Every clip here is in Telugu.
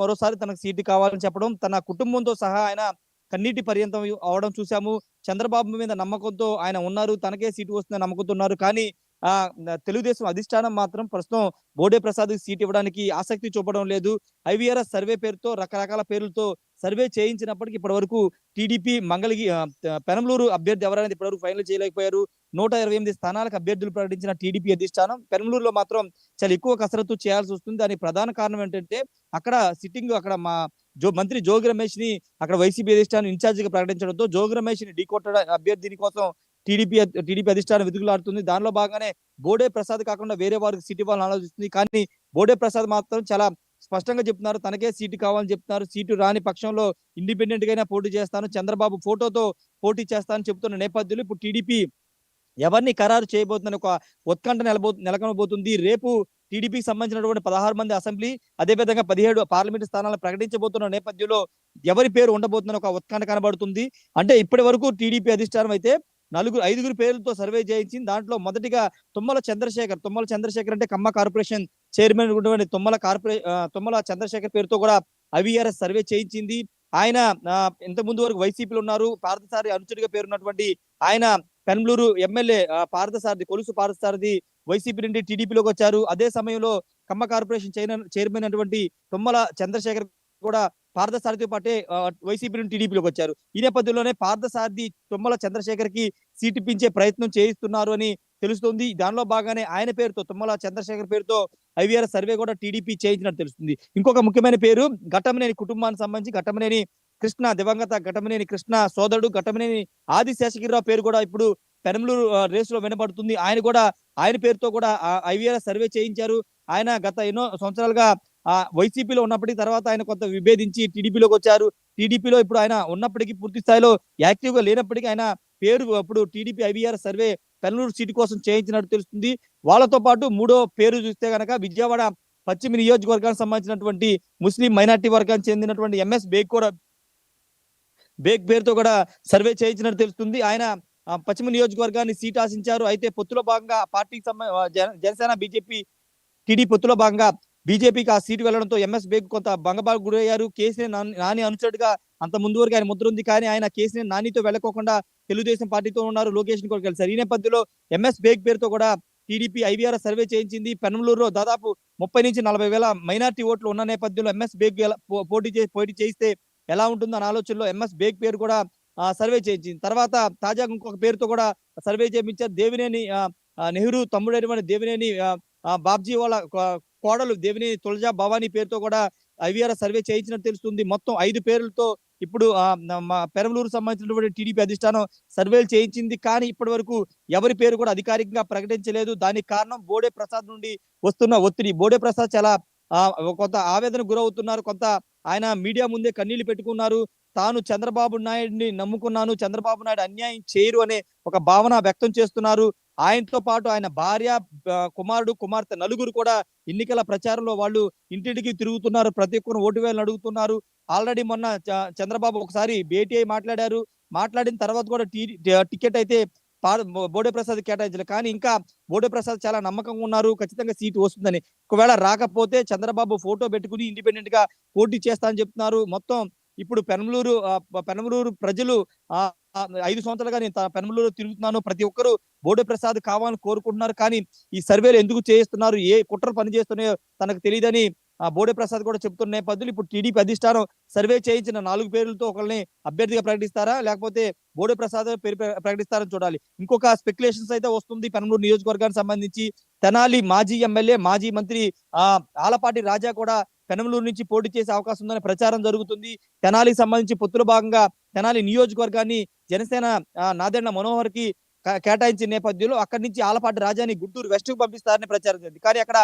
మరోసారి తనకు సీటు కావాలని చెప్పడం, తన కుటుంబంతో సహా ఆయన కన్నీటి పర్యంతం అవ్వడం చూసాము. చంద్రబాబు మీద నమ్మకంతో ఆయన ఉన్నారు. తనకే సీటు వస్తుందని నమ్మకంతో ఉన్నారు. కానీ తెలుగుదేశం అధిష్టానం మాత్రం ప్రస్తుతం బోడే ప్రసాద్‌కి సీట్ ఇవ్వడానికి ఆసక్తి చూపడం లేదు. ఐవీఆర్ఎస్ సర్వే పేరుతో రకరకాల పేర్లతో సర్వే చేయించినప్పటికి ఇప్పటివరకు టీడీపీ పెనంలూరు అభ్యర్థి ఎవరనేది ఇప్పటివరకు ఫైనల్ చేయలేకపోయారు. 128 స్థానాలకు అభ్యర్థులు ప్రకటించిన టీడీపీ అధిష్టానం పెనంలూరులో మాత్రం చాలా ఎక్కువ కసరత్తు చేయాల్సి వస్తుంది. దానికి ప్రధాన కారణం ఏంటంటే అక్కడ అక్కడ మా మంత్రి జోగి రమేష్‌ని అక్కడ వైసీపీ అధిష్టానం ఇన్ఛార్జిగా ప్రకటించడంతో జోగి రమేష్‌ని ఢీకొట్టడ అభ్యర్థిని కోసం టీడీపీ అధిష్టానం వెతుకులాడుతుంది. దానిలో భాగంగానే బోడే ప్రసాద్ కాకుండా వేరే వారికి సీట్ ఇవ్వాలని ఆలోచిస్తుంది. కానీ బోడే ప్రసాద్ మాత్రం చాలా స్పష్టంగా చెప్తున్నారు. తనకే సీటు కావాలని చెప్తున్నారు. సీటు రాని పక్షంలో ఇండిపెండెంట్ గా అయినా పోటీ చేస్తాను, చంద్రబాబు ఫోటోతో పోటీ చేస్తానని చెప్తున్న నేపథ్యంలో ఇప్పుడు టీడీపీ ఎవరిని ఖరారు చేయబోతుందని ఒక ఉత్కంఠ నెలకొనబోతుంది. రేపు టీడీపీకి సంబంధించినటువంటి 16 మంది అసెంబ్లీ, అదేవిధంగా 17 పార్లమెంట్ స్థానాలను ప్రకటించబోతున్న నేపథ్యంలో ఎవరి పేరు ఉండబోతుందని ఒక ఉత్కంఠ కనబడుతుంది. అంటే ఇప్పటి వరకు టీడీపీ అధిష్టానం అయితే ఐదుగురు పేర్లతో సర్వే చేయించింది. దాంట్లో మొదటిగా తుమ్మల చంద్రశేఖర్ అంటే కమ్మ కార్పొరేషన్ చైర్మన్ ఉన్నటువంటి తుమ్మల చంద్రశేఖర్ పేరుతో కూడా ఐవీఆర్ఎస్ సర్వే చేయించింది. ఆయన ఇంత ముందు వరకు వైసీపీలో ఉన్నారు. పార్థసారథి అనుచరుడిగా పేరున్నటువంటి ఆయన పెనంలూరు ఎమ్మెల్యే కొలుసు పార్థసారథి వైసీపీ నుండి టీడీపీలోకి వచ్చారు. అదే సమయంలో కమ్మ కార్పొరేషన్ చైర్మన్ అయినటువంటి తుమ్మల చంద్రశేఖర్ కూడా పార్థసారథితో పాటే వైసీపీ నుండి టీడీపీలోకి వచ్చారు. ఈ నేపథ్యంలోనే పార్థసారథి తుమ్మల చంద్రశేఖర్ కి సీట్ ఇప్పించే ప్రయత్నం చేయిస్తున్నారు అని తెలుస్తుంది. దానిలో భాగంగానే ఆయన పేరుతో తుమ్మల చంద్రశేఖర్ పేరుతో ఐవీఆర్ సర్వే కూడా టీడీపీ చేయించినట్టు తెలుస్తుంది. ఇంకొక ముఖ్యమైన పేరు ఘట్టమనేని కుటుంబానికి సంబంధించి ఘట్టమనేని దివంగత ఘట్టమనేని కృష్ణ సోదరుడు ఘట్టమనేని ఆదిశేషగిరిరావు పేరు కూడా ఇప్పుడు పెనంలూరు రేసులో వినబడుతుంది. ఆయన పేరుతో కూడా ఐవీఆర్ సర్వే చేయించారు. ఆయన గత ఎన్నో సంవత్సరాలుగా వైసీపీలో ఉన్నప్పటికీ తర్వాత ఆయన కొంత విభేదించి టీడీపీలోకి వచ్చారు. టీడీపీలో ఇప్పుడు ఆయన ఉన్నప్పటికీ పూర్తి స్థాయిలో యాక్టివ్ గా లేనప్పటికీ ఆయన పేరు అప్పుడు TDP IVR survey Penamaluru seat కోసం చేయించినట్టు తెలుస్తుంది. వాళ్ళతో పాటు మూడో పేరు చూస్తే గనక విజయవాడ పశ్చిమ నియోజకవర్గానికి సంబంధించినటువంటి ముస్లిం మైనార్టీ వర్గానికి చెందినటువంటి ఎంఎస్ బేగ్ పేరుతో కూడా సర్వే చేయించినట్టు తెలుస్తుంది. ఆయన పశ్చిమ నియోజకవర్గాన్ని సీట్ ఆశించారు. అయితే పొత్తులో భాగంగా పార్టీకి జనసేన టీడీపీ పొత్తులో భాగంగా బీజేపీకి ఆ సీటు వెళ్లడంతో ఎంఎస్ బేగ్ కొంత భంగపాటుకు గురయ్యారు. కేసీఆర్ నాని అనుచరుడుగా అంత ముందు వరకు ఆయన ముద్ర ఉంది. కానీ ఆయన కేసీఆర్ నానితో వెళ్లకోకుండా తెలుగుదేశం పార్టీతో ఉన్నారు. లోకేష్ ని కూడా కలిసారు. ఈ నేపథ్యంలో ఎంఎస్ బేగ్ పేరుతో కూడా టీడీపీ ఐవీఆర్ సర్వే చేయించింది. పెనంలూరులో దాదాపు 30 నుంచి 40 వేల మైనార్టీ ఓట్లు ఉన్న నేపథ్యంలో ఎంఎస్ బేగ్ పోటీ చేస్తే ఎలా ఉంటుందో అనే ఆలోచనలో ఎంఎస్ బేగ్ పేరు కూడా సర్వే చేయించింది. తర్వాత తాజాగా ఇంకొక పేరుతో కూడా సర్వే చేయించారు. దేవినేని నెహ్రూ తమ్ముడైనటువంటి దేవినేని బాబ్జీ వాళ్ళ కోడలు దేవినేని తులజా భవానీ పేరుతో కూడా ఐవీఆర్ సర్వే చేయించినట్టు తెలుస్తుంది. మొత్తం 5 పేర్లతో ఇప్పుడు పెరంలూరు సంబంధించినటువంటి టీడీపీ అధిష్టానం సర్వేలు చేయించింది. కానీ ఇప్పటి వరకు ఎవరి పేరు కూడా అధికారికంగా ప్రకటించలేదు. దానికి కారణం బోడే ప్రసాద్ నుండి వస్తున్న ఒత్తిడి. బోడే ప్రసాద్ చాలా కొంత ఆవేదనకు గురవుతున్నారు. కొంత ఆయన మీడియా ముందే కన్నీళ్లు పెట్టుకున్నారు. తాను చంద్రబాబు నాయుడిని నమ్ముకున్నాను, చంద్రబాబు నాయుడు అన్యాయం చేయరు అనే ఒక భావన వ్యక్తం చేస్తున్నారు. ఆయనతో పాటు ఆయన భార్య, కుమారుడు, కుమార్తె నలుగురు కూడా ఎన్నికల ప్రచారంలో వాళ్ళు ఇంటింటికి తిరుగుతున్నారు. ప్రతి ఒక్కరు ఓటు వేయాలని అడుగుతున్నారు. ఆల్రెడీ మొన్న చంద్రబాబు ఒకసారి భేటీ అయి మాట్లాడిన తర్వాత కూడా టికెట్ అయితే బోడే ప్రసాద్ కేటాయించలేదు. కానీ ఇంకా బోడే ప్రసాద్ చాలా నమ్మకంగా ఉన్నారు. ఖచ్చితంగా సీటు వస్తుందని. ఒకవేళ రాకపోతే చంద్రబాబు ఫోటో పెట్టుకుని ఇండిపెండెంట్ గా పోటీ చేస్తా అని చెప్తున్నారు. మొత్తం ఇప్పుడు పెనంలూరు ప్రజలు 5 సంవత్సరాలుగా నేను పెనంలూరు తిరుగుతున్నాను. ప్రతి ఒక్కరు బోడే ప్రసాద్ కావాలని కోరుకుంటున్నారు. కానీ ఈ సర్వేలు ఎందుకు చేయిస్తున్నారు, ఏ కుట్ర పని చేస్తున్నాయో తనకు తెలియదని బోడే ప్రసాద్ కూడా చెప్తున్న నేపథ్యంలో ఇప్పుడు టీడీపీ అధిష్టానం సర్వే చేయించిన 4 పేర్లతో ఒకరిని అభ్యర్థిగా ప్రకటిస్తారా, లేకపోతే బోడే ప్రసాద్ పేరు ప్రకటిస్తారని చూడాలి. ఇంకొక స్పెక్యులేషన్స్ అయితే వస్తుంది పెనంలూరు నియోజకవర్గానికి సంబంధించి. తెనాలి మాజీ ఎమ్మెల్యే, మాజీ మంత్రి ఆలపాటి రాజా కూడా పెనంలూరు నుంచి పోటీ చేసే అవకాశం ఉందని ప్రచారం జరుగుతుంది. తెనాలికి సంబంధించి పొత్తుల భాగంగా తెనాలి నియోజకవర్గాన్ని జనసేన నాదెండ్ల మనోహర్ కి కేటాయించిన నేపథ్యంలో అక్కడి నుంచి ఆలపాటి రాజాని గుంటూరు వెస్ట్ కు పంపిస్తారని ప్రచారం జరిగింది. కానీ అక్కడ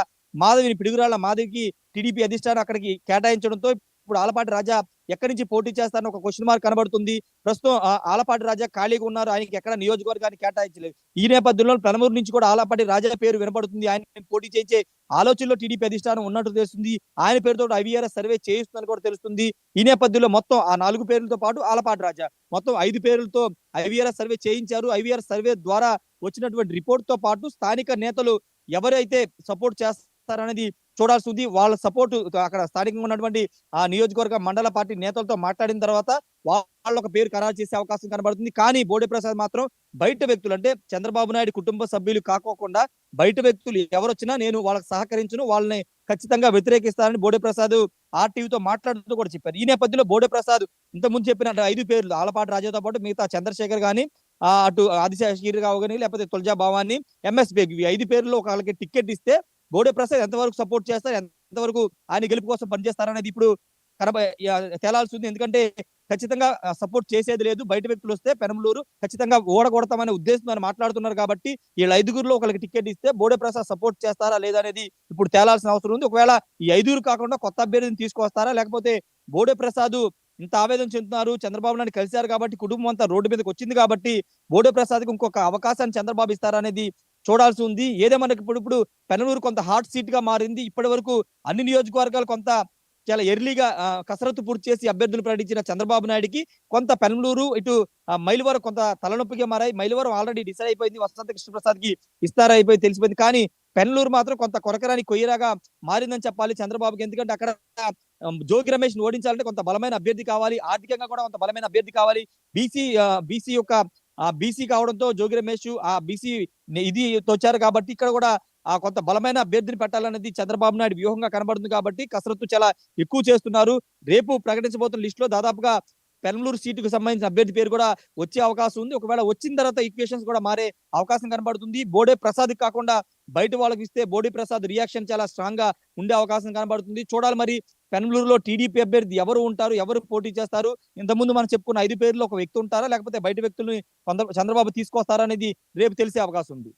పిడుగురాళ్ల మాధవికి టీడీపీ అధిష్టానం అక్కడికి కేటాయించడంతో ఇప్పుడు ఆలపాటి రాజా ఎక్కడి నుంచి పోటీ చేస్తారని ఒక క్వశ్చన్ మార్క్ కనబడుతుంది. ప్రస్తుతం ఆలపాటి రాజా ఖాళీగా ఉన్నారు. ఆయనకి ఎక్కడ నియోజకవర్గాన్ని కేటాయించలేదు. ఈ నేపథ్యంలో పెనమూరు నుంచి కూడా ఆలపాటి రాజా పేరు వినపడుతుంది. ఆయన పోటీ చేసే ఆలోచనలో టీడీపీ అధిష్టానం ఉన్నట్టు తెలుస్తుంది. ఆయన పేరుతో ఐవీఆర్ఎస్ సర్వే చేయిస్తుందని కూడా తెలుస్తుంది. ఈ నేపథ్యంలో మొత్తం ఆ 4 పేర్లతో పాటు ఆలపాటి రాజా మొత్తం 5 పేర్లతో ఐవీఆర్ఎస్ సర్వే చేయించారు. ఐవీఆర్ఎస్ సర్వే ద్వారా వచ్చినటువంటి రిపోర్ట్ తో పాటు స్థానిక నేతలు ఎవరైతే సపోర్ట్ చేస్తారనేది చూడాల్సి ఉంది. వాళ్ళ సపోర్ట్ అక్కడ స్థానికంగా ఉన్నటువంటి ఆ నియోజకవర్గ మండల పార్టీ నేతలతో మాట్లాడిన తర్వాత వాళ్ళొక పేరు ఖరారు చేసే అవకాశం కనబడుతుంది. కానీ బోడే ప్రసాద్ మాత్రం బయట వ్యక్తులు అంటే చంద్రబాబు నాయుడు కుటుంబ సభ్యులు కాకోకుండా బయట వ్యక్తులు ఎవరొచ్చినా నేను వాళ్ళకి సహకరించును. వాళ్ళని ఖచ్చితంగా వ్యతిరేకిస్తానని బోడే ప్రసాద్ ఆర్‌టీవీతో మాట్లాడుతూ కూడా చెప్పారు. ఈ నేపథ్యంలో బోడే ప్రసాద్ ఇంతకుముందు చెప్పినట్టు 5 పేర్లు ఆలపాటి రాజాతో పాటు మిగతా చంద్రశేఖర్ గాని, అటు ఆదిశేషగిరిరావు గాని, లేకపోతే తులజా భవాని, ఎంఎస్ బేగ్ ఈ 5 పేర్లలో ఒకళ్ళకి టికెట్ ఇస్తే బోడే ప్రసాద్ ఎంతవరకు సపోర్ట్ చేస్తారు? ఎంతవరకు ఆయన గెలుపు కోసం పనిచేస్తారనేది ఇప్పుడు తేలాల్సింది. ఎందుకంటే ఖచ్చితంగా సపోర్ట్ చేసేది లేదు. బయట వ్యక్తులొస్తే పెనంలూరు ఖచ్చితంగా ఓడగొడతామనే ఉద్దేశంతో ఆయన మాట్లాడుతున్నారు కాబట్టి, ఈళ్ళ 5గురిలో ఒకళ్ళకి టికెట్ ఇస్తే బోడే ప్రసాద్ సపోర్ట్ చేస్తారా? లేదా? అనేది ఇప్పుడు తేలాల్సిన అవసరం ఉంది. ఒకవేళ ఈ 5గురు కాకుండా కొత్త అభ్యర్థిని తీసుకొస్తారా? లేకపోతే బోడే ప్రసాద్ ఇంత ఆవేదన చెందుతున్నారు. చంద్రబాబు నాయుడు కలిసారు కాబట్టి, కుటుంబం అంతా రోడ్డు మీదకొచ్చింది కాబట్టి, బోడే ప్రసాద్‌కి ఇంకొక అవకాశాన్ని చంద్రబాబు ఇస్తారా? అనేది చూడాల్సి ఉంది. ఏదేమన్నా ఇప్పుడు పెనమలూరు కొంత హాట్ సీట్‌గా మారింది. ఇప్పటివరకు అన్ని నియోజకవర్గాలు కొంత చాలా ఎర్లీగా కసరత్తు పూర్తి చేసి అభ్యర్థులు ప్రకటించిన చంద్రబాబు నాయుడుకి కొంత పెనమలూరు, ఇటు మైలవరం కొంత తలనొప్పిగా మారాయి. మైలవరం ఆల్రెడీ డిసైడ్ అయిపోయింది. వసంత కృష్ణప్రసాద్‌కి ఇస్తారైపోయి తెలిసిపోయింది. కానీ పెనమలూరు మాత్రం కొంత కొరకరాని కొయ్యరాగా మారిందని చెప్పాలి చంద్రబాబుకి. ఎందుకంటే అక్కడ జోగి రమేష్‌ని ఓడించాలంటే కొంత బలమైన అభ్యర్థి కావాలి. ఆర్థికంగా కూడా కొంత బలమైన అభ్యర్థి కావాలి. బీసీ యొక్క బీసీ కావడంతో జోగి రమేష్ బీసీ తొచ్చారు కాబట్టి ఇక్కడ కూడా కొంత బలమైన అభ్యర్థిని పెట్టాలనేది చంద్రబాబు నాయుడు వ్యూహంగా కనబడుతుంది కాబట్టి కసరత్తు చాలా ఎక్కువ చేస్తున్నారు. రేపు ప్రకటించబోతున్న లిస్ట్‌లో దాదాపుగా పెనమలూరు సీటుకు సంబంధించిన అభ్యర్థి పేరు కూడా వచ్చే అవకాశం ఉంది. ఒకవేళ వచ్చిన తర్వాత ఈక్వేషన్స్ కూడా మారే అవకాశం కనబడుతుంది. బోడే ప్రసాద్‌కి కాకుండా బయట వాళ్ళకిస్తే బోడే ప్రసాద్ రియాక్షన్ చాలా స్ట్రాంగ్‌గా ఉండే అవకాశం కనబడుతుంది. చూడాలి మరి పెనమలూరులో టీడీపీ అభ్యర్థి ఎవరు ఉంటారు? ఎవరు పోటీ చేస్తారు? ఇంతకుముందు మనం చెప్పుకున్న 5 పేర్లో ఒక వ్యక్తి ఉంటారా? లేకపోతే బయట వ్యక్తుల్ని చంద్రబాబు తీసుకొస్తారా? అనేది రేపు తెలిసే అవకాశం ఉంది.